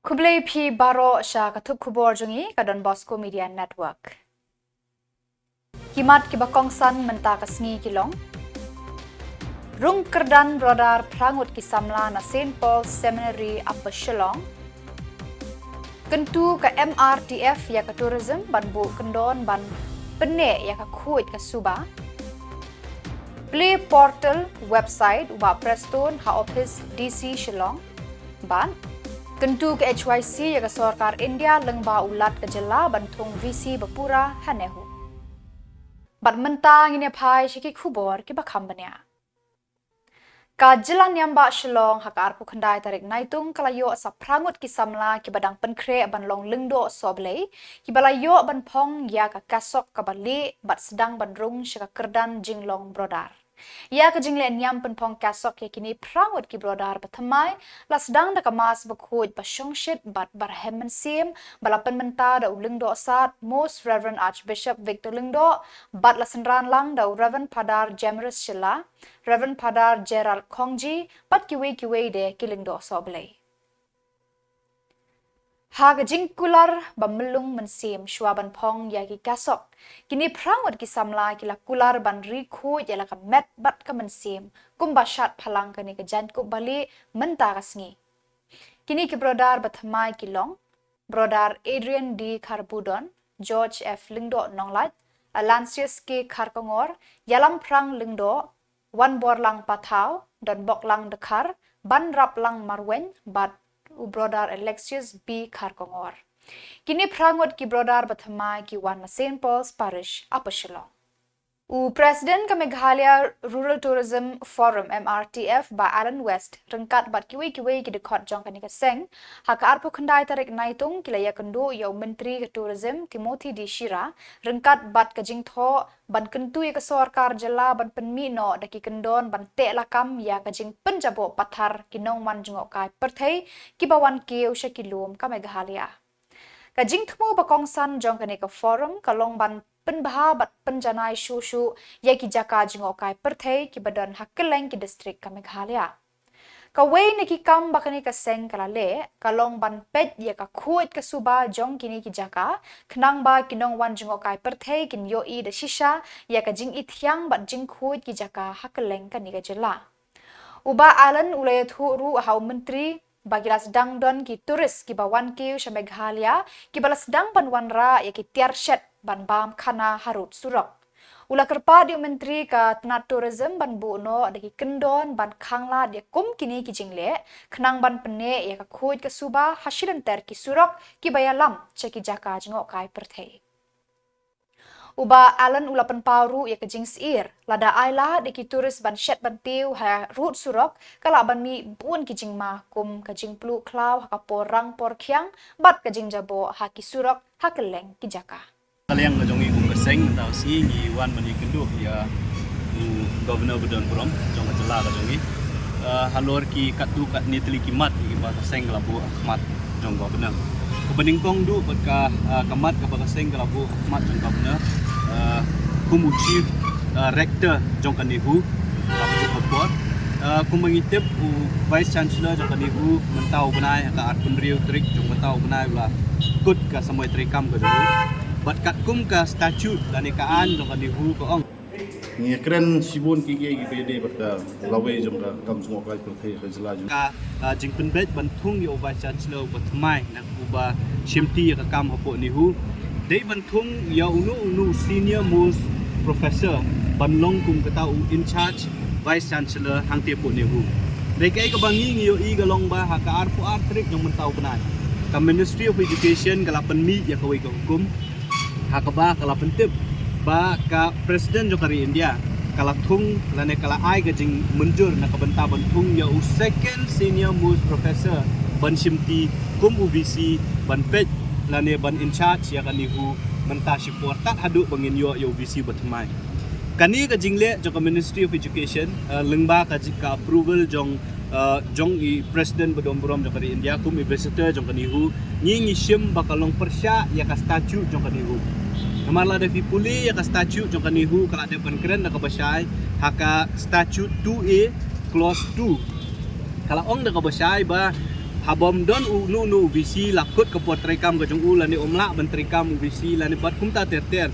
Kublai P Baro Sha Katup Khuborjylla ka Donbosco Media Network. Kimat kibakong san menta kasngi kilong. Rung kerdan brodar prangut ki Samla na St. Paul Seminary apa Shillong. Kentu ka MRTF ya ka tourism ban bu kendon ban pene ya ka kuit ka suba. Play portal website uba Preston ha office DC Shillong ban Kentu ke HYC ya ke Sarkar India lengba ulat ke Jylla bantung VC bapura NEHU. Bat mentang ini pai shiki Khubor ki bakham banya. Ka Jylla nyamba Shillong haka arpu khandai tarik Naitung kalayo sa prangut ki Samla ki badang penkre ban long lengdo soblei ki balayo ban pong ya ka kasok ka bali bat sedang ban rung shika kerdan jinglong brodar. Ya ke jingle nyam penpong kasok ya kini prangut ki brodar bathamai la sedang da kamas bakhuj basyongshit bat barhemen sim balapan menta da ulingdo sat Most Reverend Archbishop Victor Lingdo bat la senran lang da Reverend Padar Jamirus Jylla Reverend Padar Gerald Khongji bat kiwe de kilingdo soblei Haga jingkular bamelung mensim shuaban pong yagi kasok. Kini prangut ki Samla kila kular ban riku yala ka met bat ka mensim. Kumbashat palang kani ka jankuk bali menta kasngi. Kini ki brodar bathamai kilong. Brodar Adrian D. Karbudon, George F. Lingdo nonglat, Alancius K. Karkongor, yalam prang Lingdo, wan bor lang patau, dan bok lang dekar, ban rap lang marwen, bat brodar Alexius B. Karkongor. Kini prangut ki brodar bathamai ki wan St. Paul's Parish apa Shillong. President ka Meghalaya Rural Tourism Forum MRTF ba Alan West rengkat bat kiwe ki dekot jong kanika seng haka arpu khandai tarik Naitung kilaya kendu yau Menteri ke Tourism Timothy D. Shira rengkat bat ka jingtho ban kentu ya ke Sarkar Jylla ban penmi no daki kendon ban te lakam ya ka jing penjabo pathar kinong man jungok kai perthei ki bawan kiu shakilum ka Meghalaya. Ka jingthmu bakongsan jong kanika forum kalong ban penbaha bat penjanai shushu ya ki jaka jingokai perthei ki badan hakeleng ki distrik ka Meghalaya. Ka wei ne ki kam bakani ka seng kalale kalong ban pet ya ka khuit ka suba jong kini ki jaka khnang ba kinong wan jingokai perthei kin yo I de shisha ya ka jing ithyang bat jing khuit ki jaka hakeleng ka ni ka Jylla. Uba Alan ulay thuru hau menteri bagilas dang don ki turis ki bawan ki sa Meghalaya ki balas dang banwan ra ya ki tiar shet ban bam khana harut surok. Ula kerpa di menteri ka tenat tourism ban bu no daki kendon ban khangla dia kum kini ki jingle khnang ban pene ya ka khuj ka suba hasilan ter ki surok ki bayalam cheki jaka jingok kai perthei. Uba Alan ulapan paru ya ke jing sir lada aila deki turis ban shet ban tiu ha rut surok kala ban mi bun ki jing ma kum ka jing plu klau ha porang por khyang bat ka jing jabo ha ki surok ha keleng ki jaka. Kalian ngajongi kum keseng tau si ngi wan mani kendu ya governor bedon prom jong Jylla ngajongi halor ki katu kat ni teli kimat ki ba seng labu mat jong governor kebeningkong du ka kamat ka ba seng labu mat jong governor kumu chief rector jong kan NEHU labu Khubor kumangitip vice chancellor jong kan NEHU mentau benai ka arpun riu trik jong mentau benai la kut ka samoi trikam ka dulu bat kat kum ka statute dan kaan jong kan NEHU ko ong ni keren sibun ki gi pede bat lawe jong ka kam semua kai perthei ka Jylla ka jing penbet bantung yo vice chancellor batmai nak uba shimti ka kam hapo NEHU dei bantung ya unu senior most professor banlong kum kata in charge vice chancellor hang te po NEHU dei kai ka bangi yo I galong ba ha ka arpu artrik yang mentau penai ka Ministry of Education kala penmi ya ka wei ka hukum ha ka ba kala pentip ba ka president jokari India kala thung lane kala ai ka jing munjur na ka banta bantung ya second senior most professor ban shimti kum UBC ban pet lane ban in charge ya kan NEHU menta support tak hadu bangin yo UBC batmai kani ka jingle jok Ministry of Education lengba ka jika approval jong I president bedomborom jok dari India kum visitor jong kan NEHU ngi shim bakalong persya ya ka statute jong kan NEHU namarla da pipuli ya ka statute jong kan NEHU kala de ban keren da ka basyai haka statute 2A clause 2 kala ong da ka basyai ba habam don nu UBC lakut ke potrekam ke jong ula ni omla bentrikam UBC la ni bat kum ta ter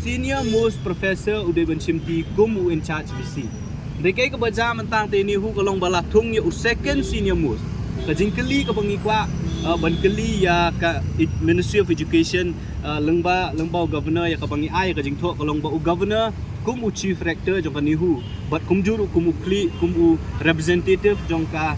senior most professor ude ben simti kum u in charge UBC dekai ke baja mentang te NEHU kalong bala thung ya second senior most ke jingkeli ke pengikwa ban keli ya ka Ministry of Education lengba governor ya ka bangi ai ka jingtho kalong ba u governor kum u chief rector jong ka NEHU bat kum juru kum u kli kum u representative jong ka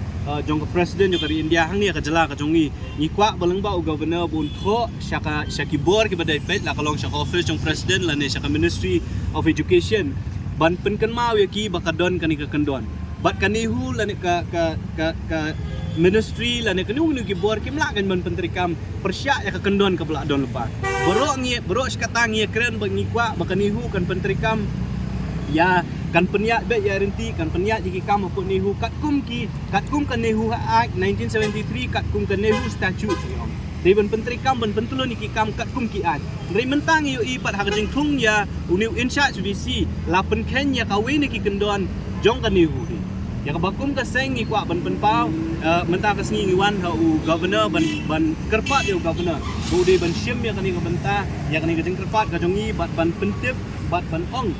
president jong ka India hang ni ka Jylla ka jongi ni kwa balengba u governor bun tho syaka Khubor ki badai pet la kalong syaka office jong president la ne syaka Ministry of Education ban penken mau ya ki bakadon kani ka kendon bat ka NEHU la ne ka ministry la ne kanu ki bor ki mla kan ban pentrikam persyak ya ka kendon ka belak don lepas borok sekatang ya keren bagi kwa baka NEHU kan pentrikam ya kan penyak bet ya renti kan penyak jiki kam apa NEHU kat kum kan NEHU Act 1973 kat kum kan NEHU statute dari ban pentrikam ban pentulun iki kam kat kum ki Act dari mentang yu ibat hak jing thung ya uniu in charge BC la pen ken ya kawin ki kendon jong kan NEHU ya kabakum ka seng ni kwa ban penpau mentang ka sengi wan ha u governor ban kerpat ya governor bu de ban sim ya kani ka benta ya kani ka jeng kerpat ka jongi bat ban pentip bat ban ong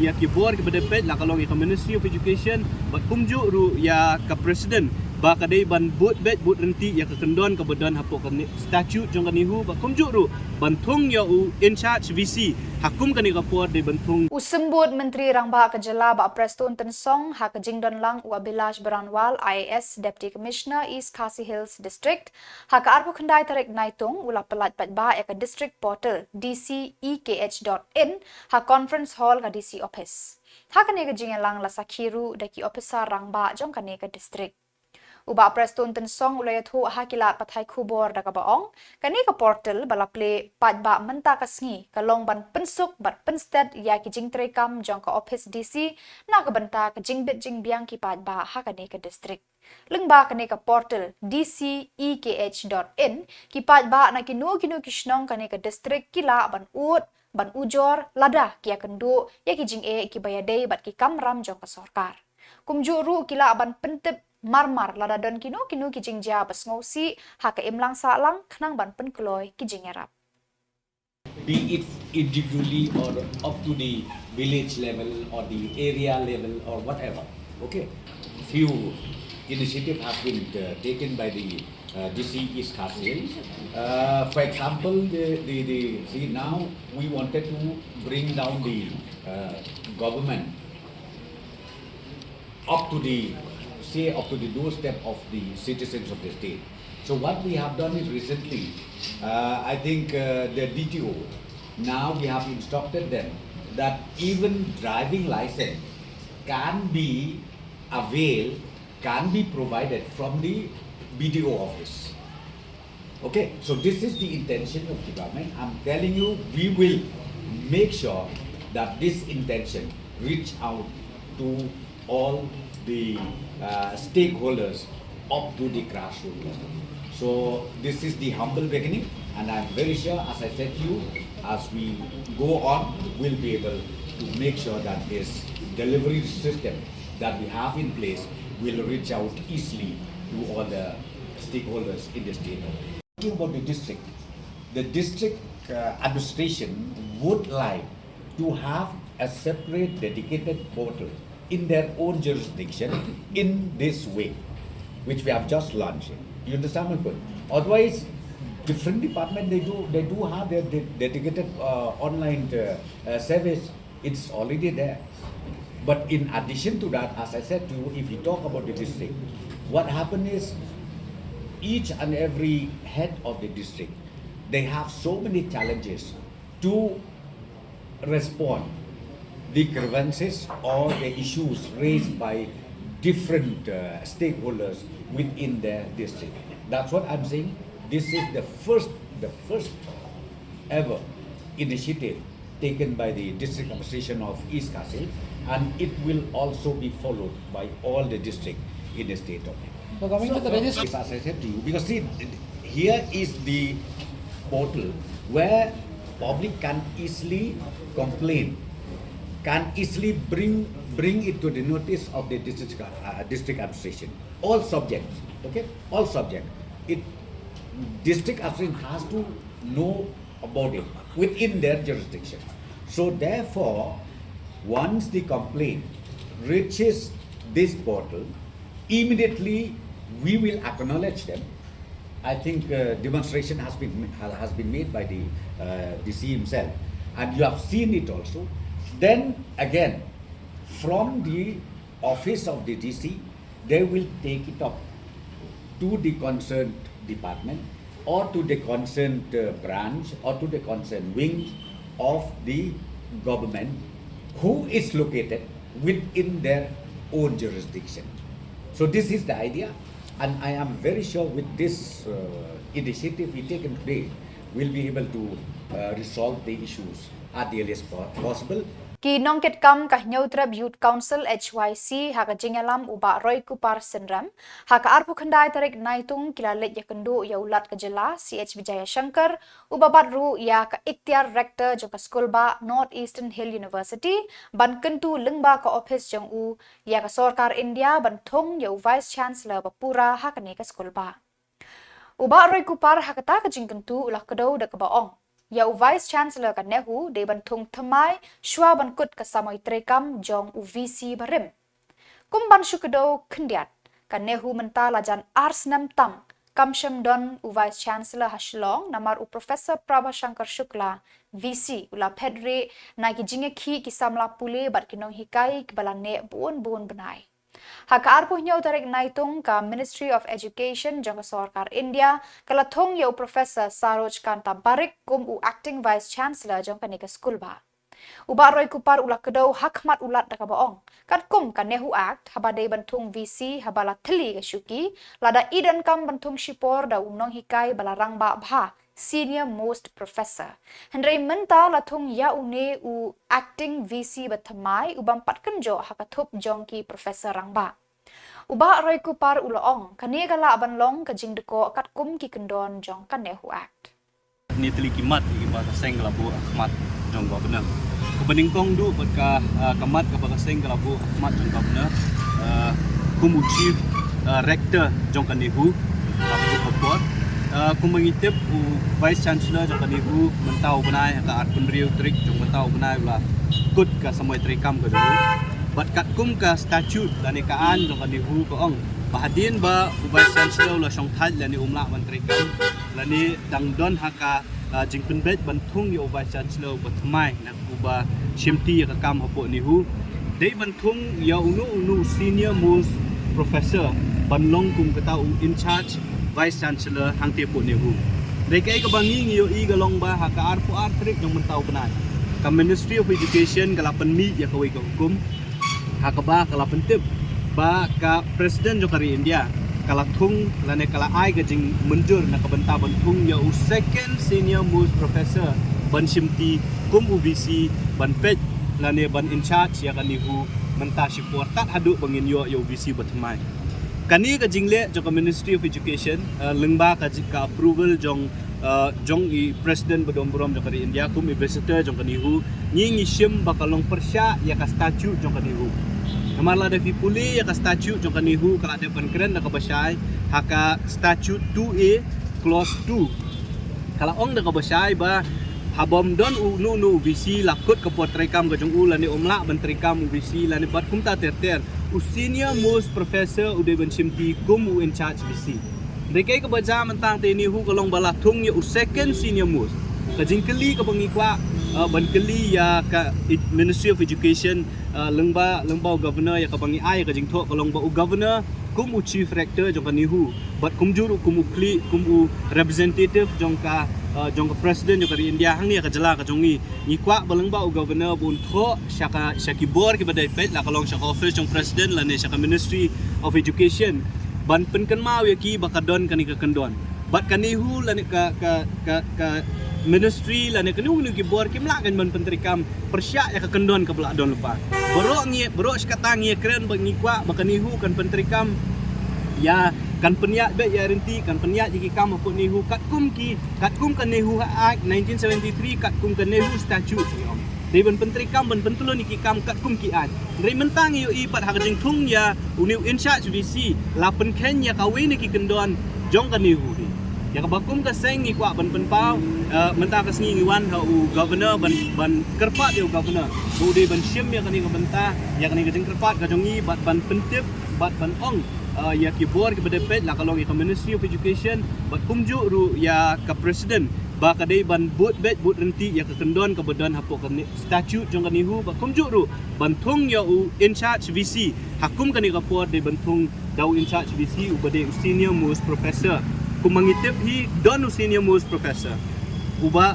ya ki bor ki bedepet la kalong ka Ministry of Education bat kumju ru ya ka president ba ka dei ban but renti ya ka kendon ka badan hapo ka statute jong ka NEHU ba kumju ru ban thung ya u in charge VC hakum kani ka por de ban thung Usembut Menteri Rangba ke Jylla ba Preston Tensong ha ke Jingdon Lang u Abilash Beranwal IAS Deputy Commissioner East Khasi Hills District ha ke arpu kendai tarik Naitung ula pelat pat ba ya ke district portal dcekh.in ha conference hall ka DC office ha ke ne ke Jinglang la sakhiru daki officer Rangba jong ka ne ke district Uba Preston Tensong ulay thu hakilat patay Khubor da kabaong kani ka portal bala play padba menta kasngi kalong ban pensuk bat pensted ya ki jing trekam jong ka office DC na ka banta ka jingbit jingbiang ki padba ha kani ka district lengba kani ka portal dcekh.in ki padba na kinu kishnong kani ka district kila ban ut ban ujor lada ki akendu ya ki jing ki bayadei bat ki kamram jong ka sarkar kumjuru kila ban pentep marmar lada don kinu ki jingja bas ngausi ha ka imlang sa lang khnang ban pen kloy ki jingerap be it individually or up to the village level or the area level or whatever. Okay, few initiatives have been taken by the DC East Khasi. For example, see now we wanted to bring down the government up to the doorstep of the citizens of the state. So what we have done is recently, I think the DTO, now we have instructed them that even driving license can be provided from the BDO office. Okay, so this is the intention of the government. I'm telling you, we will make sure that this intention reach out to all the stakeholders up to the grassroots level. So this is the humble beginning, and I'm very sure, as I said to you, as we go on, we'll be able to make sure that this delivery system that we have in place will reach out easily to all the stakeholders in the state. Talking about the district administration would like to have a separate dedicated portal in their own jurisdiction in this way, which we have just launched. You understand my point? Otherwise, different departments they do have their dedicated online service. It's already there. But in addition to that, as I said to you, if you talk about the district, what happened is each and every head of the district, they have so many challenges to respond the grievances or the issues raised by different stakeholders within their district. That's what I'm saying. This is the first ever initiative taken by the district administration of East Khasi, and it will also be followed by all the districts in the state of Meghalaya. So coming to the register, as I said to you, because see, here is the portal where public can easily complain, can easily bring it to the notice of the district administration. All subjects, okay, all subjects. it district administration has to know about it within their jurisdiction. So therefore, once the complaint reaches this portal, immediately we will acknowledge them. I think demonstration has been made by the DC himself, and you have seen it also. Then again, from the office of the DC, they will take it up to the concerned department or to the concerned branch or to the concerned wing of the government who is located within their own jurisdiction. So this is the idea, and I am very sure with this initiative we taken today, we'll be able to resolve the issues at the earliest possible. Ki nongket kam kah nyautrap Youth Council HYC haka jingalam uba Roy Kupar Senram haka arpu khandai tarik Naitung kilalet ya kendu ya ulat ke Jylla CH Vijaya Shankar uba badru ya ka ikhtiar rector joka school ba North Eastern Hill University ban kentu lengba ka office jong u ya ka sarkar India ban thong ya vice chancellor bapura haka ne ka school ba uba Roy Kupar haka ta ka jingkentu ulah kedau da ka baong ya Vice Chancellor ka NEHU de bantung thamai shwa bankut ka samoi trekam jong UVC barim. Kumban syukedo kendiat ka NEHU menta lajan arsnam tam kamsham don Vice Chancellor ha Shillong namar Professor Prabha Shankar Shukla VC ula pedre na ki jinge ki Samla pule bat kinong hikai balane buon benai. Haka arpuh nyau tarik Naitung ka Ministry of Education jang sarkar India kala thong yau Professor Saroj Kanta Barik kum u acting Vice Chancellor jang kanika school ba. Uba Roy Kupar ula kedau hakmat ulat da ka baong. Kat kum ka NEHU Act habade bantung VC habala theli ka syuki lada idan kam bantung shipor da unong hikai balarang ba bha senior most professor. Hendrai menta latung ya une u acting VC bathamai ubam patkan jo hakathup jongki professor rangba. Uba Roy Kupar uloong kani kala aban long ka jingdeko kat kum ki kendon jong kan NEHU Act. Ni teli kimat ki ba seng labu ahmat jong ba benar. Kebeningkong du ka kamat ka ba seng labu ahmat jong ba benar. Kumu chief rector jong kan NEHU Khubor. Kumangitip Vice Chancellor jong NEHU mentau benai ka art penriu trik jong mentau benai ula kut ka samoi trikam ka dulu bat kat kum ka statute lani kaan jong NEHU ko ong bahadin ba Vice Chancellor ula song thal lani umla ban trikam lani dangdon haka jingpen bet bantung yo Vice Chancellor batmai nak uba shimti ka kam hapo NEHU dei bantung ya unu senior most professor banlong kum kata in charge Vice Chancellor hang te po NEHU. Dekai ka bangi ngiyo i galong ba haka arpo artrik yang mentau benai. Ka Ministry of Education kala penmi ya kawai ka hukum. Haka ba kala pentip ba ka President jokari India kala thung lane kala ai ka jing mundur na ka benta bantung ya u second senior most professor ban shimti kum UBC ban pet lane ban in charge ya ka NEHU menta support tak hadu bangin yo ya UBC batmai. Kani ka jingle jong Ministry of Education lengba ka jika approval jong i President Badomborom jong dari India kum Ambassador jong NEHU ngi shim bakalong persya ya ka statute jong NEHU. Namala da pipuli ya ka statute jong NEHU kala de pankren na ka basai haka statute 2A clause 2. Kala ong da ka basai ba habom don unu UBC lakut ka potrekam ka jong ulani umla bantrikam UBC lani bat kum ta terter senior most professor ude ban shimti kum u in charge BC. Dekai ka baja mentang te NEHU kalong bala thung ya second senior most. Ka jingkeli ka bangikwa ban keli ya ka Ministry of Education lengba governor ya ka bangi ai ka jingtho kalong ba u governor kum u chief rector jong ka NEHU bat kum juru kum u representative jong ka president jong dari India hang ni ka Jylla ka jongi ni kwa balengba u governor bun tho Khubor ki badai pet la kalong syaka office jong president la ne syaka Ministry of Education ban penken mau ya ki bakadon kani ka kendon bat ka NEHU la ne ka ministry la ne kanu ki bor ki mla kan ban pentrikam persya ya ka kendon ka belak don lepa bro sekata ngi kren bang ni kwa ba ka NEHU kan pentrikam ya kan penyak bet ya renti kan penyak jiki kam apa NEHU kat kum kan NEHU Act 1973 kat kum kan NEHU statute om dei ban pentri kam ban pentulun iki kam kat kum ki an dei mentang yo i pat ha jing thung ya uniu in charge BC la pen ken ya kawe ni ki kendon jong kan NEHU hi ya ka bakum ka seng ngi kwa ban pau mentah ka sengi ngi wan ha u governor ban kerpat yo governor bu de ban sim ya kan ni ka mentah ya kan ni ka jeng kerpat ka jongi ban pentip ban ong ya Khubor ke bedepet la kalong ka Ministry of Education bat kumju ru ya ka president ba ka dei ban but renti ya ka kendon ka badan hapo ka statute jong kan NEHU ba kumju ru ban thung ya u in charge VC hakum kan ni ka por de ban thung dau in charge VC u bade senior most professor kumangitip hi don senior most professor uba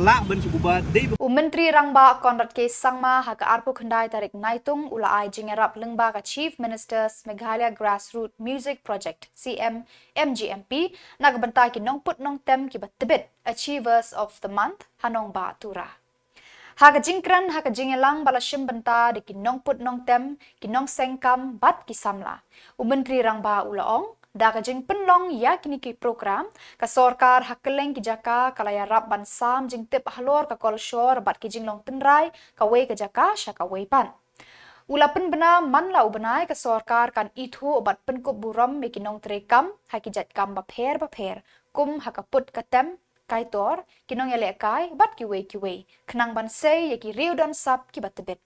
la ban uba dei Menteri Rangba Konrad K Sangma haka arpu khandai tarik Naitung ula ai jingerap lengba ka Chief Minister's Meghalaya Grassroot Music Project MGMP nagbanta ki nong put nong tem ki batbit Achievers of the Month hanong ba tura. Haka jingkran haka jingelang balashim banta de ki nong put nong tem ki nong sengkam bat ki Samla. Menteri Rangba ulaong Daga jing penlong ya kini ki program ka sorkar hakeleng ki jaka kalaya rap ban sam jing tip halor ka kolshor bat ki jinglong tenrai ka wei ka jaka sha ka wei pan. Ula pen bena man la ubenai ka sorkar kan itu obat penkup buram me kinong trekam haki jat kam ba pher kum haka put ka tem kaitor kinong yale kai bat ki wei khnang ban sei ya ki riu don sap ki batbet.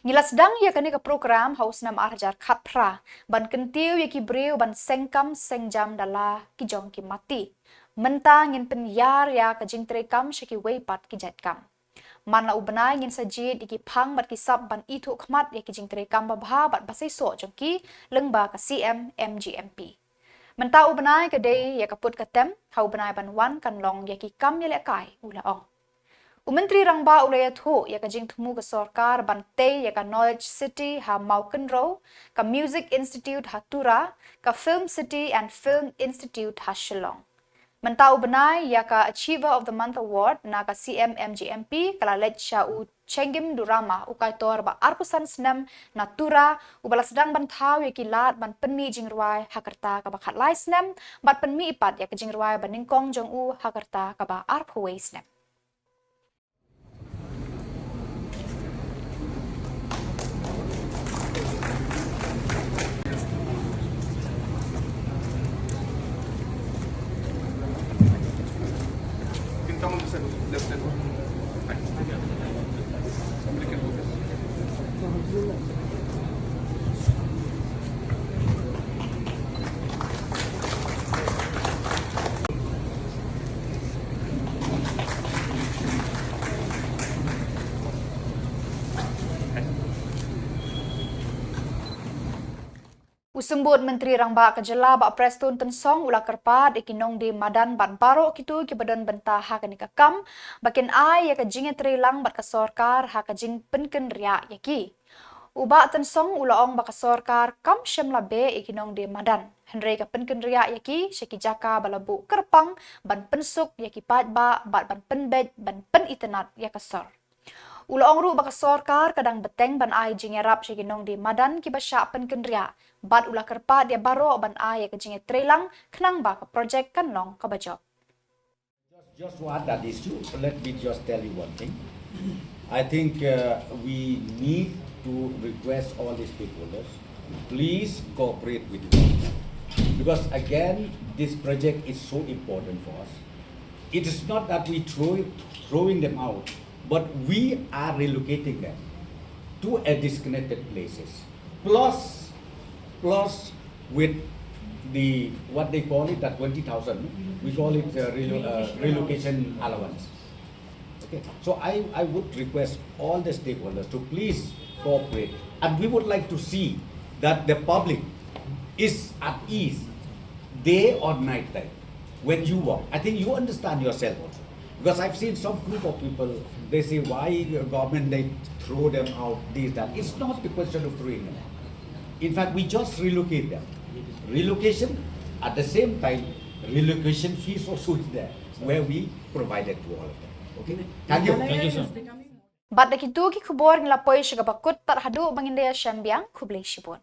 Ngilas dang ya kani ka program haus nam arjar khatra ban kentiu ya ki breu ban sengkam sengjam dala ki jong ki mati menta ngin pen yar ya ka jing trekam shaki wei pat ki jatkam man la ubenai ngin sajid ki phang bat ki sap ban itu khmat ya ki jing trekam ba bha bat basai so jong ki lengba ka MGMP menta ubenai ka dei ya ka put ka tem ha ubenai ban wan kan long ya ki kam ya le kai ula ong Menteri Rangba ulaya thu ya ka jing thumu ka sorkar bante ya ka Knowledge City ha Mauken Row ka Music Institute ha Tura ka Film City and Film Institute ha Shillong. Mentau benai ya ka Achiever of the Month Award na ka MGMP kala lech sha u Chengim Durama ukai tor ba arpusan senam na Tura ubala sedang bantau ya ki lat ban penmi jingruai hakarta ka ba khatlai senam bat penmi ipat ya ka jingruai ban ningkong jong u hakarta ka ba arpuwei senam. Usumbut Menteri Rangba ke Jylla ba Preston tensong ula kerpat ikinong di madan ban baro kitu ki badan bentah ha ka kam bakin ai ya ka jinge trilang bat ka sorkar ha ka jing penken ria yaki uba tensong ula ong ba ka sorkar kam Samla be ikinong di madan henry ka penken ria yaki shaki jaka balabu kerpang ban pensuk yaki pat ba bat ban penbed ban pen internet ya ka sor Ulong ru baka sorkar kadang beteng ban ai jingerap shiginong di madan ki basya penkendria bat ula kerpa dia baro ban ai ke jinge trelang kenang ba ka project kanlong ka bajo. Just what that issue, let me just tell you one thing. I think we need to request all the stakeholders, please cooperate with us. Because again, this project is so important for us. It is not that we throwing them out, but we are relocating them to a disconnected places. Plus with the, what they call it, that 20,000, we call it relocation allowance. Okay, so I would request all the stakeholders to please cooperate, and we would like to see that the public is at ease day or night time when you walk. I think you understand yourself also, because I've seen some group of people, they say why the government they throw them out, this, that. It's not the question of throwing them out. In fact, we just relocate them. Relocation, at the same time, relocation fees also is there, where we provided to all of them. Okay? Thank you. Thank you, sir. Bat dakitu ki Khubor nglapoy siya bakut tar hadu bangindaya Shambiang Khublay Shibon.